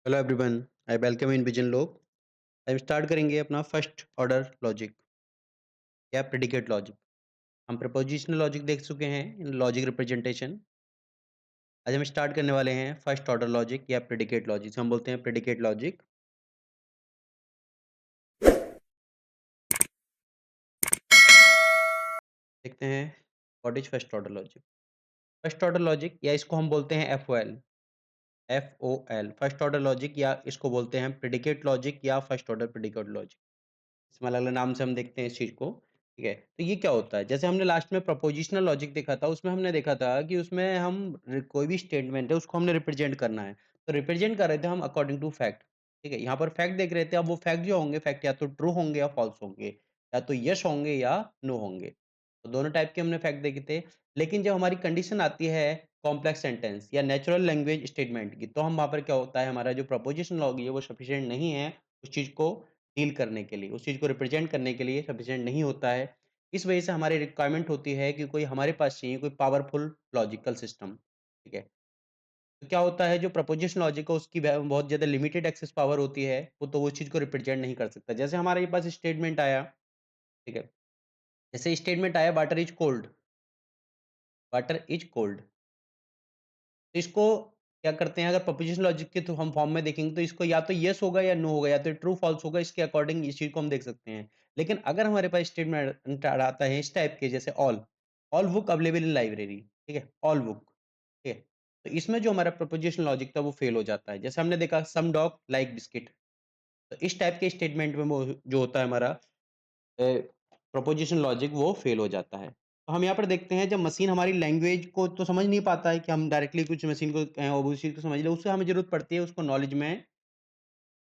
Hello everyone, I welcome in vision लोग। हम start करेंगे अपना फर्स्ट ऑर्डर लॉजिक या प्रेडिकेट लॉजिक। हम प्रपोजिशनल लॉजिक देख चुके हैं इन लॉजिक रिप्रेजेंटेशन। आज हम स्टार्ट करने वाले हैं फर्स्ट ऑर्डर लॉजिक या प्रेडिकेट लॉजिक। हम बोलते हैं प्रेडिकेट लॉजिक। देखते हैं what is first order logic. First order logic या इसको हम बोलते हैं F O L first order logic, या इसको बोलते हैं प्रेडिकेट लॉजिक या फर्स्ट ऑर्डर प्रेडिकेट लॉजिक। इसमें अलग-अलग नाम से हम देखते हैं इस चीज़ को, ठीक है? तो ये क्या होता है? जैसे हमने लास्ट में प्रोपोज़िशनल लॉजिक देखा था, उसमें हमने देखा था कि उसमें हम कोई भी स्टेटमेंट है, उसको हमने रिप्रेज़ेंट करना है। तो रिप्रेज़ेंट कर रहे थे हम अकॉर्डिंग टू फैक्ट, ठीक है? यहाँ पर फैक्ट देख रहे थे, अब वो फैक्ट जो होंगे, फैक्ट या तो ट्रू होंगे या फ़ॉल्स होंगे, या तो येस होंगे या नो होंगे। तो दोनों टाइप के हमने फैक्ट देखे थे। लेकिन जब हमारी कंडीशन आती है कॉम्प्लेक्स सेंटेंस या नेचुरल लैंग्वेज स्टेटमेंट की, तो हम वहाँ पर क्या होता है, हमारा जो प्रोपोज़िशनल लॉग है, वो सफिशिएंट नहीं है उस चीज़ को डील करने के लिए, उस चीज़ को रिप्रेज़ेंट करने के लिए सफिशिएंट नहीं होता है। इस वजह से हमारी रिक्वायरमेंट होती है कि कोई हमारे पास चाहिए कोई पावरफुल लॉजिकल सिस्टम, ठीक है? तो क्या होता है, जो प्रोपोज़िशन लॉजिक है उसकी बहुत ज़्यादा लिमिटेड एक्सेस पावर होती है, वो तो वो चीज़ को रिप्रेज़ेंट नहीं कर सकता। जैसे हमारे पास स्टेटमेंट आया, ठीक है? जैसे स्टेटमेंट आया वाटर इज़ कोल्ड। तो इसको क्या करते हैं, अगर प्रोपोज़िशन लॉजिक के हम फॉर्म में देखेंगे तो इसको या तो येस होगा या नो होगा, या तो ट्रू फॉल्स होगा, इसके अकॉर्डिंग इस चीज़ को हम देख सकते हैं। लेकिन अगर हमारे पास स्टेटमेंट आता है इस टाइप के, जैसे all book available in library, ठीक है? ऑल बुक, ठीक है? तो इसमें जो हमारा प्रोपोज़िशन लॉजिक था वो फेल हो जाता है। जैसे हमने देखा सम डॉग लाइक बिस्किट, तो इस टाइप के स्टेटमेंट में वो जो होता है हमारा प्रोपोज़िशन लॉजिक, वो फेल हो जाता है। तो हम यहाँ पर देखते हैं, जब मशीन हमारी लैंग्वेज को तो समझ नहीं पाता है कि हम डायरेक्टली कुछ मशीन को कहें और वो उस चीज़ को समझ ले, उससे हमें ज़रूरत पड़ती है उसको नॉलेज में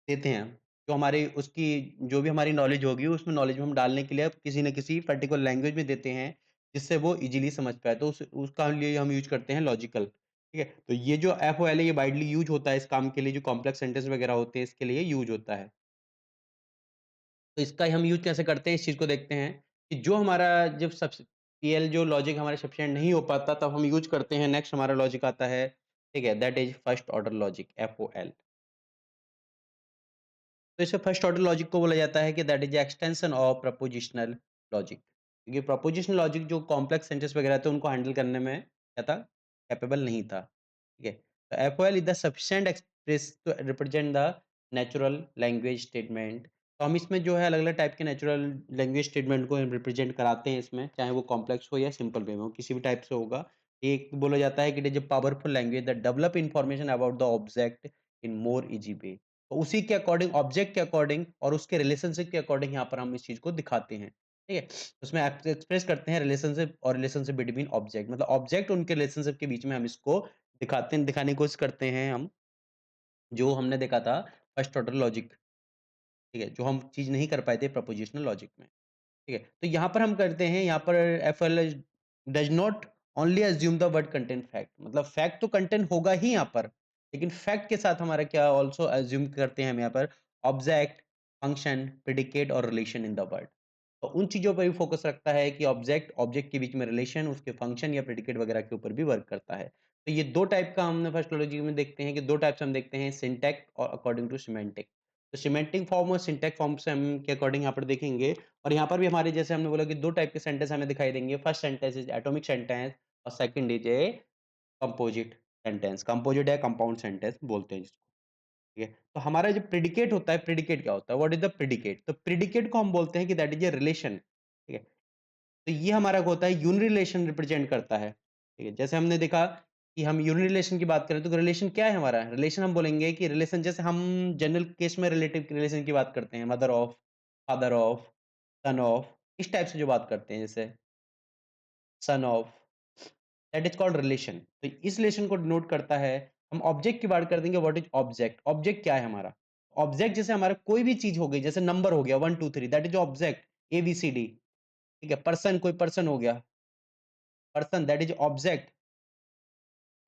देते हैं। जो हमारी उसकी जो भी हमारी नॉलेज होगी, उसमें नॉलेज में हम डालने के लिए किसी न किसी पर्टिकुलर लैंग्वेज में देते हैं, जिससे वो ईज़िली समझ पाए। तो उस उसका लिए हम यूज़ करते हैं लॉजिकल, ठीक है? तो ये जो एफओएल है, ये वाइडली यूज़ होता है इस काम के लिए, जो कॉम्प्लेक्स सेंटेंस वगैरह होते हैं, इसके लिए यूज़ होता है। तो इसका हम यूज़ कैसे करते हैं, इस चीज़ को देखते हैं कि जो हमारा जब सबसे पीएल जो लॉजिक हमारा सफिशिएंट नहीं हो पाता, तब हम यूज़ करते हैं, नेक्स्ट हमारा लॉजिक आता है, ठीक है? That is first order logic, FOL. तो इसे फर्स्ट ऑर्डर लॉजिक को बोला जाता है कि that is extension of prepositional logic. क्योंकि प्रपोजिशनल लॉजिक जो कॉम्प्लेक्स सेंटेंस वगैरह थे, उनको हैंडल करने में क्या था? कैपेबल नहीं था, ठीक है? तो FOL is the sufficient express to represent the natural language statement. तो हम इसमें जो है अलग-अलग टाइप के नेचुरल लैंग्वेज स्टेटमेंट को रिप्रेजेंट कराते हैं इसमें, चाहे वो कॉम्प्लेक्स हो या सिंपल वे में हो, किसी भी टाइप से होगा। एक बोला जाता है कि it is a powerful language that develop information about the object in more easy way. तो उसी के अकॉर्डिंग, ऑब्जेक्ट के अकॉर्डिंग और उसके रिलेशनशिप के अकॉर्डिंग यहाँ पर हम इस चीज़ को दिखाते हैं, ठीक है? उसमें एक्सप्रेस करते हैं रिलेशनशिप और रिलेशनशिप बिटवीन ऑब्जेक्ट, मतलब ऑब्जेक्ट उनके रिलेशनशिप के बीच में हम इसको दिखाने की कोशिश करते हैं हम, जो हमने देखा था फर्स्ट ऑर्डर लॉजिक, ठीक है? जो हम चीज़ नहीं कर पाए थे प्रोपोज़िशनल लॉजिक में। ठीक है? तो यहाँ पर हम करते हैं, यहाँ पर FL does not only assume the word content fact, मतलब फैक्ट तो कंटेंट होगा ही यहाँ पर, लेकिन फैक्ट के साथ हमारा क्या ऑल्सो अज़्यूम करते हैं हम यहाँ पर ऑब्जेक्ट, फंक्शन, प्रेडिकेट और रिलेशन इन द वर्ड। तो उन चीज़ों पे भी फ़ोकस रखता है कि ऑब्जेक्ट के बीच में रिलेशन, उसके फंक्शन या प्रेडिकेट वगैरह के ऊपर भी वर्क करता है। तो ये 2 टाइप का हमने फर्स्ट लॉजिक में देखते हैं कि 2 टाइप्स हम देखते हैं, सिंटैक्स और अकॉर्डिंग टू सिमेंटिक। तो सिमेंटिक फॉर्म और सिंटैक्स फॉर्म से हम के अकॉर्डिंग यहाँ पर देखेंगे, और यहाँ पर भी हमारे जैसे हमने बोला कि 2 टाइप के सेंटेंस हमें दिखाई देंगे। First sentence is atomic sentence और second is a composite sentence. Composite या कंपाउंड सेंटेंस बोलते हैं जिसको, ठीक है? तो हमारा जो प्रेडिकेट होता है, प्रेडिकेट क्या होता है? What is the predicate? तो प्रेडिकेट को हम बोलते हैं कि दैट इज़ अ रिलेशन, ठीक है? तो ये हमारा होता है यूनि रिलेशन रिप्रेजेंट करता है, ठीक है? जैसे हमने देखा कि हम यूनि रिलेशन की बात करें, तो रिलेशन क्या है हमारा? रिलेशन हम बोलेंगे कि रिलेशन, जैसे हम जनरल केस में रिलेटिव रिलेशन की बात करते हैं, mother of, father of, son of, इस टाइप से जो बात करते हैं, जैसे son of, that is called relation. तो इस रिलेशन को डिनोट करता है। हम ऑब्जेक्ट की बात कर देंगे, व्हाट इज़ ऑब्जेक्ट? ऑब्जेक्ट क्या है हमारा? ऑब्जेक्ट जैसे हमारा कोई भी चीज़ हो गई, जैसे नंबर हो गया 1 2 3, दैट इज़ ऑब्जेक्ट, एबीसीडी, ठीक है? पर्सन, कोई पर्सन हो गया, पर्सन दैट इज़ ऑब्जेक्ट।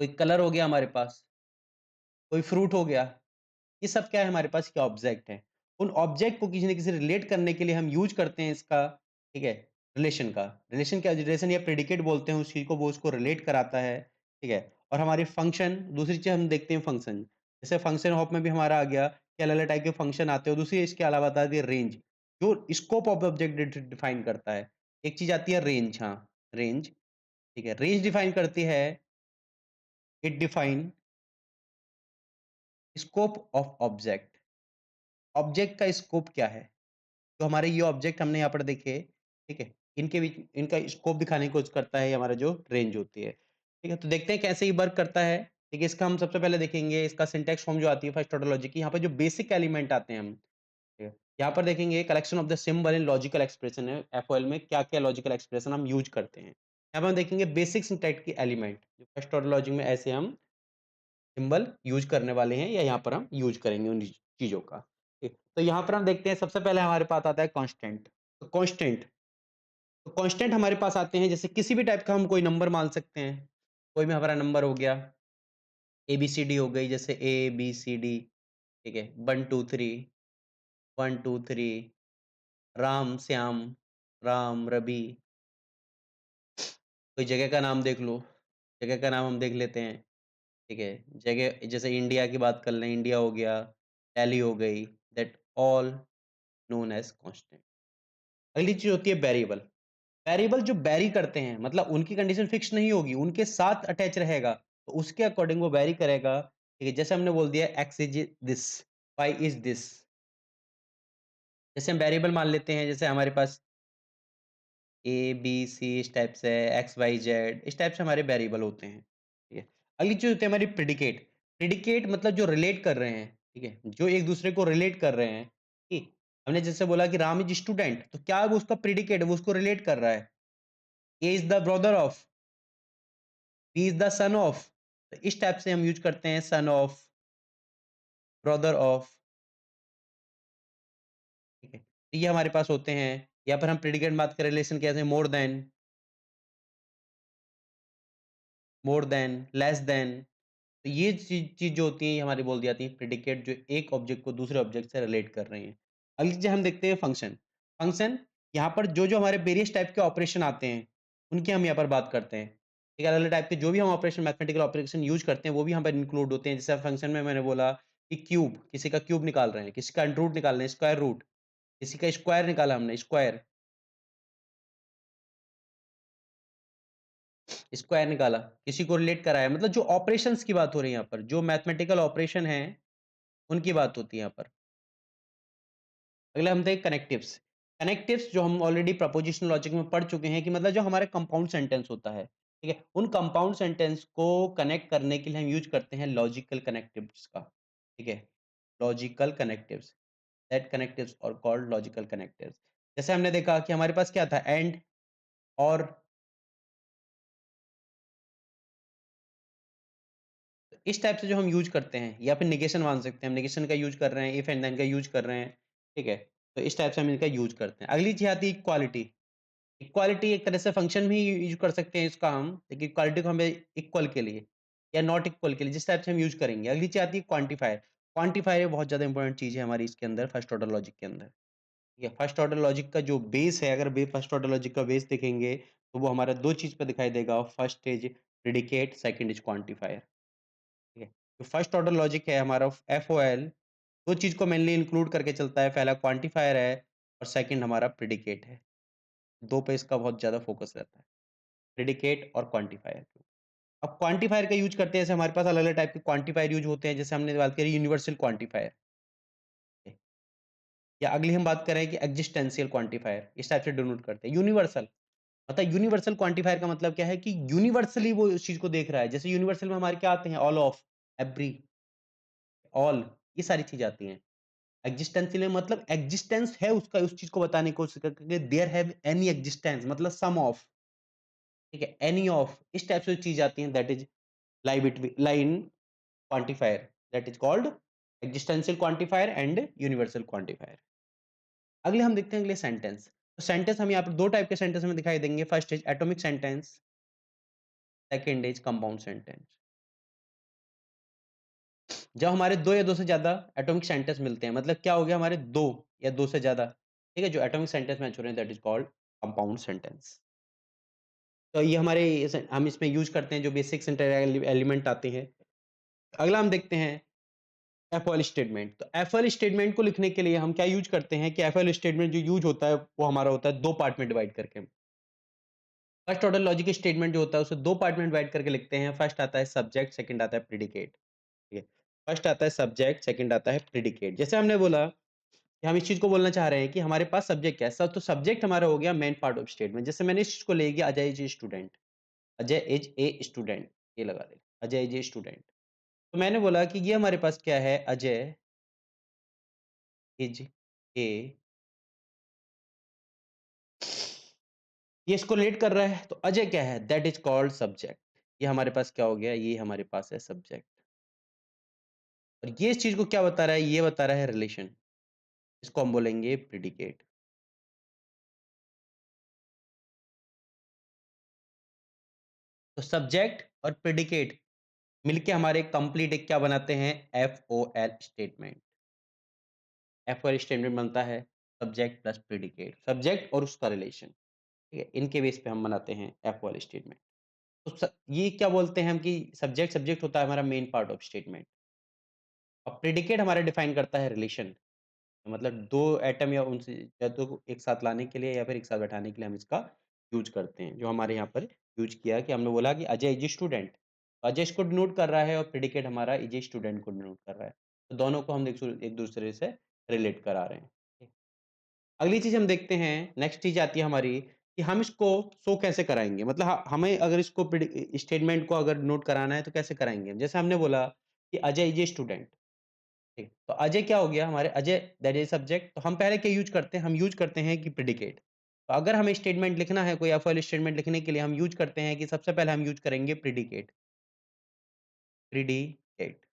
कोई कलर हो गया हमारे पास, कोई फ्रूट हो गया, ये सब क्या है हमारे पास? क्या ऑब्जेक्ट है। उन ऑब्जेक्ट को किसी न किसी रिलेट करने के लिए हम यूज़ करते हैं इसका, ठीक है, रिलेशन का। रिलेशन क्या, रिलेशन या प्रेडिकेट बोलते हैं उस चीज़ को, वो उसको रिलेट कराता है, ठीक है। और हमारे फंक्शन, दूसरी चीज़ हम देखते हैं फंक्शन। जैसे फंक्शन हॉप में भी हमारा आ गया कि अलग-अलग टाइप के फंक्शन आते हैं और दूसरी इसके अलावा आता है रेंज, जो स्कोप ऑफ ऑब्जेक्ट डिफाइन करता है। एक चीज़ आती है रेंज, हाँ, रेंज, ठीक है। रेंज डिफाइन करती है, it define scope of object. Object का स्कोप क्या है? तो हमारे ये ऑब्जेक्ट हमने यहाँ पर देखे, ठीक है? इनके बीच इनका स्कोप दिखाने की कोशिश करता है हमारा जो रेंज होती है, ठीक है? तो देखते हैं कैसे ये वर्क करता है, ठीक है? इसका हम सबसे पहले देखेंगे इसका सिंटैक्स फॉर्म जो आती है फर्स्ट ऑर्डर लॉजिक की, यहाँ पे जो बेसिक एलिमेंट आते हैं हम, ठीक है? यहाँ पर देखेंगे collection of the symbol in logical expression है, एफओएल में क्या-क्या लॉजिकल एक्सप्रेशन हम यूज़ करते हैं। यहाँ पे हम देखेंगे बेसिक सिंटैक्स की एलिमेंट, जो फर्स्ट ऑर्डर लॉजिक में ऐसे हम सिंबल यूज़ करने वाले हैं या यहाँ पर हम यूज़ करेंगे उन चीज़ों का। ठीक, तो यहाँ पर हम देखते हैं सबसे पहले हमारे पास आता है कांस्टेंट। तो कांस्टेंट हमारे पास आते हैं जैसे किसी भी टाइप का हम कोई नंबर मान सकते हैं। कोई भी हमारा नंबर हो गया, एबीसीडी हो गई जैसे ए, बी, सी, डी, ठीक है? 1, 2, 3, 1, 2, 3, राम, श्याम, राम, रवि, कोई जगह का नाम देख लो, जगह का नाम हम देख लेते हैं, ठीक है? जगह जैसे इंडिया की बात कर लें, इंडिया हो गया, दिल्ली हो गई, that all known as constant. अगली चीज़ होती है वेरिएबल। वेरिएबल जो वेरी करते हैं मतलब उनकी कंडीशन फिक्स नहीं होगी, उनके साथ अटैच रहेगा, तो उसके अकॉर्डिंग वो वेरी करेगा, ठीक है? जैसे हमने बोल दिया X is this, Y is this. जैसे हम वेरिएबल मान लेते हैं, जैसे हमारे पास ए, बी, सी इस टाइप से, एक्स, वाई, जेड इस टाइप से हमारे वेरिएबल होते हैं, ठीक है? अगली चीज़ होती है हमारी प्रेडिकेट। प्रेडिकेट मतलब जो रिलेट कर रहे हैं, ठीक है? जो एक-दूसरे को रिलेट कर रहे हैं, ठीक? हमने जैसे बोला कि राम इज़ स्टूडेंट, तो क्या वो उसका प्रेडिकेट है, वो उसको रिलेट कर रहा है। A is the brother of, B is the son of. तो इस टाइप से हम यूज़ करते हैं सन ऑफ, ब्रदर ऑफ, ठीक है? तो ये हमारे पास होते हैं। या फिर हम प्रेडिकेट बात करें रिलेशन कैसे मोर देन, लेस देन। तो ये चीज़ जो होती है ये हमारी बोल दी जाती है प्रेडिकेट जो एक ऑब्जेक्ट को दूसरे ऑब्जेक्ट से रिलेट कर रही हैं। अगली चीज़ हम देखते हैं फंक्शन। फंक्शन यहाँ पर जो-जो हमारे वेरियस टाइप के ऑपरेशन आते हैं, उनकी हम यहाँ पर बात करते हैं। ठीक है, अलग-अलग टाइप के जो भी हम ऑपरेशन मैथमेटिकल ऑपरेशन यूज़ करते हैं, वो भी यहाँ पर इंक्लूड होते हैं। जैसे फंक्शन में मैंने बोला कि क्यूब, किसी का क्यूब निकाल रहे हैं, किसी का अंडर रूट निकाल रहे हैं, स्क्वायर रूट, किसी का स्क्वायर निकाला हमने, स्क्वायर निकाला, किसी को रिलेट कराया, मतलब जो ऑपरेशंस की बात हो रही है यहाँ पर, जो मैथमेटिकल ऑपरेशन हैं, उनकी बात होती है यहाँ पर। अगला हम देखें कनेक्टिव्स। कनेक्टिव्स जो हम ऑलरेडी प्रपोजिशनल लॉजिक में पढ़ चुके हैं कि मतलब जो हमारे कंपाउंड सेंटेंस होता है, ठीक है? उन कंपाउंड सेंटेंस को कनेक्ट करने के लिए हम यूज़ करते हैं लॉजिकल कनेक्टिव्स का, ठीक है? Logical connectives, that connectives are called logical connectives. जैसे हमने देखा कि हमारे पास क्या था एंड, और इस टाइप से जो हम यूज़ करते हैं या फिर नेगेशन मान सकते हैं, हम नेगेशन का यूज़ कर रहे हैं, इफ एंड देन का यूज़ कर रहे हैं, ठीक है? तो इस टाइप से हम इनका यूज़ करते हैं। अगली चीज़ आती है इक्वालिटी। इक्वालिटी एक तरह से फंक्शन भी यूज़ कर सकते हैं इसका हम, लेकिन इक्वालिटी को हमें इक्वल के लिए या नॉट इक्वल के लिए जिस टाइप से हम यूज़ करेंगे। अगली चीज़ आती है क्वांटिफायर। क्वांटिफायर एक बहुत ज़्यादा इंपॉर्टेंट चीज़ है हमारी इसके अंदर फर्स्ट ऑर्डर लॉजिक के अंदर। ठीक है? फर्स्ट ऑर्डर लॉजिक का जो बेस है, अगर फर्स्ट ऑर्डर लॉजिक का बेस देखेंगे, तो वो हमारा 2 चीज़ पे दिखाई देगा। First is predicate, second is quantifier. ठीक है? तो फर्स्ट ऑर्डर लॉजिक है हमारा एफओएल, 2 चीज़ को मेनली इंक्लूड करके चलता है। पहला क्वांटिफायर है और सेकंड हमारा प्रेडिकेट है। 2 पे इसका बहुत ज़्यादा फोकस रहता है। प्रेडिकेट और क्वांटिफायर। अब क्वांटिफायर का यूज़ करते हैं, जैसे हमारे पास अलग-अलग टाइप के क्वांटिफायर यूज़ होते हैं, जैसे हमने बात करी यूनिवर्सल क्वांटिफायर, या अगली हम बात करें कि एक्जिस्टेंशियल क्वांटिफायर, इस टाइप से डिनोट करते हैं। यूनिवर्सल मतलब यूनिवर्सल क्वांटिफायर का मतलब क्या है कि यूनिवर्सली वो उस चीज़ को देख रहा है। जैसे यूनिवर्सल में हमारे क्या आते हैं ऑल ऑफ, एवरी, ऑल, ये सारी चीज़ आती हैं। एक्जिस्टेंशियल में मतलब एक्जिस्टेंस है उसका, उस चीज़ को बताने की कोशिश करते हैं, देयर हैव एनी एक्जिस्टेंस मतलब सम ऑफ, ठीक है? एनी ऑफ, इस टाइप से चीज़ आती हैं, that is lie in quantifier, that is called existential quantifier and universal quantifier। अगले हम देखते हैं अगले सेंटेंस। तो सेंटेंस हम यहाँ पर 2 टाइप के सेंटेंस हमें दिखाई देंगे। First is atomic sentence, second is compound sentence. जब हमारे 2 या 2 से ज़्यादा एटॉमिक सेंटेंस मिलते हैं, मतलब क्या हो गया हमारे 2 या 2 से ज़्यादा, ठीक है? जो एटॉमिक सेंटेंस मैच हो रहे हैं, that is called compound sentence. तो ये हमारे हम इसमें यूज़ करते हैं जो बेसिक सेंटर एलिमेंट आते हैं। अगला हम देखते हैं एफओएल स्टेटमेंट। तो एफओएल स्टेटमेंट को लिखने के लिए हम क्या यूज़ करते हैं कि एफओएल स्टेटमेंट जो यूज़ होता है वो हमारा होता है 2 पार्ट में डिवाइड करके। फर्स्ट ऑर्डर लॉजिक स्टेटमेंट जो होता है उसे 2 पार्ट में डिवाइड करके लिखते हैं। फर्स्ट आता है सब्जेक्ट, सेकंड आता है प्रेडिकेट। ठीक है? फर्स्ट आता है सब्जेक्ट, सेकंड आता है प्रेडिकेट। जैसे हमने बोला कि हम इस चीज़ को बोलना चाह रहे हैं कि हमारे पास सब्जेक्ट क्या है? तो सब्जेक्ट हमारा हो गया मेन पार्ट ऑफ स्टेटमेंट। जैसे मैंने इस चीज़ को ले लिया Ajay is a student. Ajay is a student, ये लगा दें। Ajay is a student. तो मैंने बोला कि ये हमारे पास क्या है? अजय इज़ ए, ये इसको रिलेट कर रहा है, तो अजय क्या है? That is called subject. ये हमारे पास क्या हो गया? ये हमारे पास है सब्जेक्ट। और ये इस चीज़ को क्या बता रहा है? ये बता रहा है रिलेशन। इसको हम बोलेंगे प्रेडिकेट। तो सब्जेक्ट और प्रेडिकेट मिलके हमारे कंप्लीट एक क्या बनाते हैं? एफओएल स्टेटमेंट। एफओएल स्टेटमेंट बनता है सब्जेक्ट प्लस प्रेडिकेट, सब्जेक्ट और उसका रिलेशन। ठीक है? इनके बेस पे हम बनाते हैं एफओएल स्टेटमेंट। तो ये क्या बोलते हैं हम कि सब्जेक्ट सब्जेक्ट होता है हमारा मेन पार्ट ऑफ स्टेटमेंट और प्रेडिकेट हमारा डिफाइन करता है रिलेशन। मतलब 2 एटम या उनसे ज़्यादा को एक साथ लाने के लिए या फिर एक साथ बैठाने के लिए हम इसका यूज़ करते हैं। जो हमारे यहाँ पर यूज़ किया कि हमने बोला कि Ajay is a student. Ajay इसको डिनोट कर रहा है और प्रेडिकेट हमारा इज़ ए स्टूडेंट को डिनोट कर रहा है। तो दोनों को हम एक-दूसरे से रिलेट करा रहे हैं। अगली चीज़ हम देखते हैं, नेक्स्ट चीज़ आती है हमारी कि हम इसको शो कैसे कराएँगे? मतलब हमें अगर इसको स्टेटमेंट को अगर नोट कराना है तो कैसे कराएँगे? जैसे हमने बोला कि अजय इज़ ए स्टूडेंट। ठीक, तो अजय क्या हो गया हमारे अजय दैट इज़ सब्जेक्ट तो हम पहले क्या यूज़ करते हैं? हम यूज़ करते हैं कि प्रेडिकेट। तो अगर हमें स्टेटमेंट लिखना है कोई एफओएल स्टेटमेंट लिखने के लिए हम यूज़ करते हैं कि सबसे पहले हम यूज़ करेंगे प्रेडिकेट। प्रेडिकेट,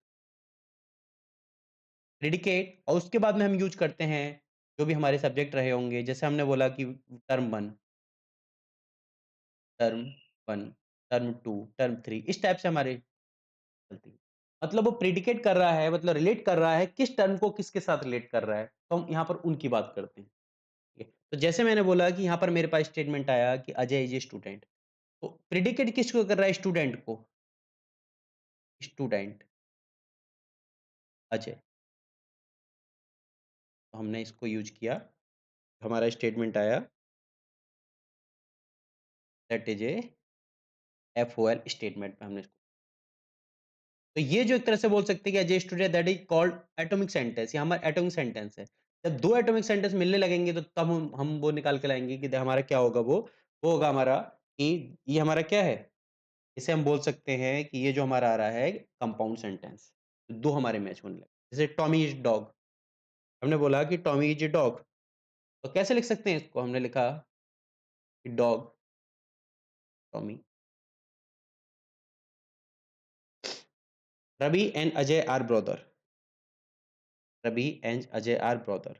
प्रेडिकेट और उसके बाद में हम यूज़ करते हैं जो भी हमारे सब्जेक्ट रहे होंगे। जैसे हमने बोला कि टर्म 1, टर्म 1, टर्म 2, टर्म 3 इस टाइप से हमारे चलती है। मतलब वो प्रेडिकेट कर रहा है मतलब रिलेट कर रहा है किस टर्म को किसके साथ रिलेट कर रहा है। तो हम यहाँ पर उनकी बात करते हैं। ठीक है। तो जैसे मैंने बोला कि यहाँ पर मेरे पास स्टेटमेंट आया कि अजय इज़ ए स्टूडेंट। तो प्रेडिकेट किसको कर रहा है स्टूडेंट को? स्टूडेंट अजय। तो हमने इसको यूज़ किया। हमारा स्टेटमेंट आया दैट इज़ ए एफओएल स्टेटमेंट में हमने इसको तो ये जो एक तरह से बोल सकते हैं कि Ajay student that is called atomic sentence ये हमारा एटॉमिक सेंटेंस है। जब 2 एटॉमिक सेंटेंस मिलने लगेंगे तो तब हम वो निकाल के लाएँगे कि हमारा क्या होगा वो होगा हमारा कि ये हमारा क्या है? इसे हम बोल सकते हैं कि ये जो हमारा आ रहा है कंपाउंड सेंटेंस। 2 हमारे मैच होने लगे। जैसे टॉमी इज़ डॉग। हमने बोला कि टॉमी इज़ अ डॉग। तो कैसे लिख सकते हैं इसको? हमने लिखा कि dog Tommy Ravi and Ajay are brother. Ravi and Ajay are brother.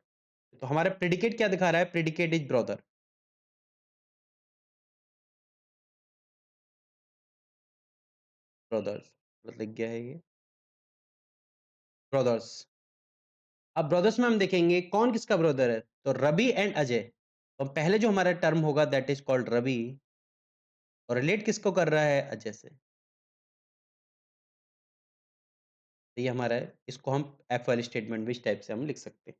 तो हमारा प्रेडिकेट क्या दिखा रहा है? Predicate is brother. ब्रदर्स मतलब लिख गया है ये ब्रदर्स। अब ब्रदर्स में हम देखेंगे कौन किसका ब्रदर है? तो रवि एंड अजय। तो पहले जो हमारा टर्म होगा दैट इज़ कॉल्ड रवि और रिलेट किसको कर रहा है? अजय से। तो ये हमारा है, इसको हम एफ वाले स्टेटमेंट भी इस टाइप से हम लिख सकते हैं।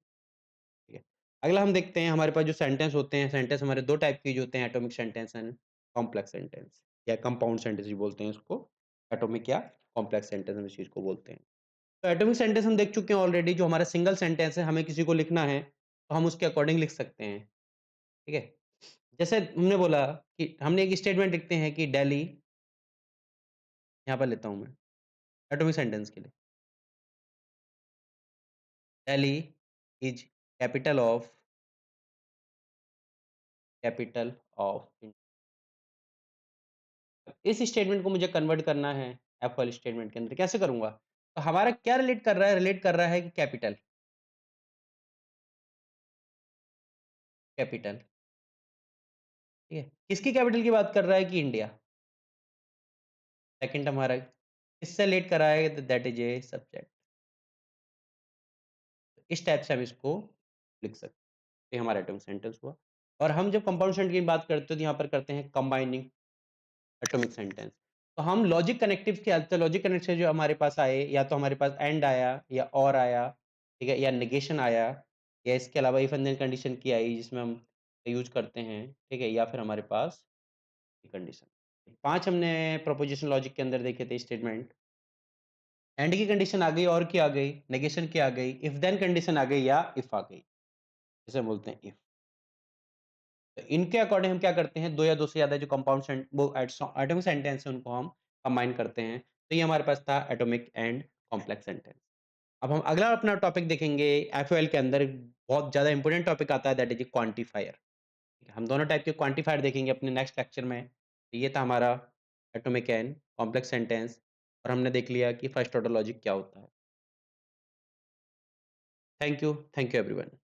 ठीक है। अगला हम देखते हैं हमारे पास जो सेंटेंस होते हैं, सेंटेंस हमारे 2 टाइप के जो होते हैं atomic sentence and complex sentence या कंपाउंड सेंटेंस भी बोलते हैं इसको। एटॉमिक या कॉम्प्लेक्स सेंटेंस हम इस चीज़ को बोलते हैं। तो एटॉमिक सेंटेंस हम देख चुके हैं ऑलरेडी जो हमारा सिंगल सेंटेंस है, हमें किसी को लिखना है, तो हम उसके अकॉर्डिंग लिख सकते हैं। ठीक है? जैसे हमने बोला कि हमने एक स्टेटमेंट लिखते हैं कि दिल्ली यहाँ पर लेता हूँ मैं एटॉमिक सेंटेंस के लिए। दिल्ली इज़ कैपिटल ऑफ इस स्टेटमेंट को मुझे कन्वर्ट करना है एफ वाले स्टेटमेंट के अंदर, कैसे करूँगा? तो हमारा क्या रिलेट कर रहा है? रिलेट कर रहा है कि कैपिटल, कैपिटल, ठीक है? किसकी कैपिटल की बात कर रहा है कि इंडिया। सेकंड हमारा किससे रिलेट कर रहा है? तो दैट इज़ ए सब्जेक्ट। इस टाइप से हम इसको लिख सकते हैं। ये हमारा एटॉमिक सेंटेंस हुआ और हम जब कंपाउंड सेंटेंस की बात करते हैं तो यहाँ पर करते हैं कंबाइनिंग एटॉमिक सेंटेंस। तो हम लॉजिक कनेक्टिव्स के हेल्प से लॉजिक कनेक्शन जो हमारे पास आए, या तो हमारे पास एंड आया या और आया, ठीक है? या नेगेशन आया, या इसके अलावा इफ एंड देन कंडीशन की आई जिसमें हम यूज़ करते हैं, ठीक है? या फिर हमारे पास कंडीशन। 5 हमने प्रोपोज़िशन लॉजिक के अंदर देखे थे स्टेटमेंट। एंड की कंडीशन आ गई, और की आ गई, नेगेशन की आ गई, इफ देन कंडीशन आ गई या इफ आ गई, जिसे हम बोलते हैं इफ। तो इनके अकॉर्डिंग हम क्या करते हैं, 2 या 2 से ज़्यादा जो कंपाउंड वो एटॉमिक सेंटेंस है उनको हम कंबाइन करते हैं। तो ये हमारे पास था एटॉमिक एंड कॉम्प्लेक्स सेंटेंस। अब हम अगला अपना टॉपिक देखेंगे एफओएल के अंदर, बहुत ज़्यादा इंपोर्टेंट टॉपिक आता है, दैट इज़ क्वांटिफायर। हम दोनों टाइप के क्वांटिफायर देखेंगे अपने नेक्स्ट लेक्चर में। तो ये था हमारा एटॉमिक एंड कॉम्प्लेक्स सेंटेंस, और हमने देख लिया कि फर्स्ट ऑर्डर लॉजिक क्या होता है। Thank you everyone.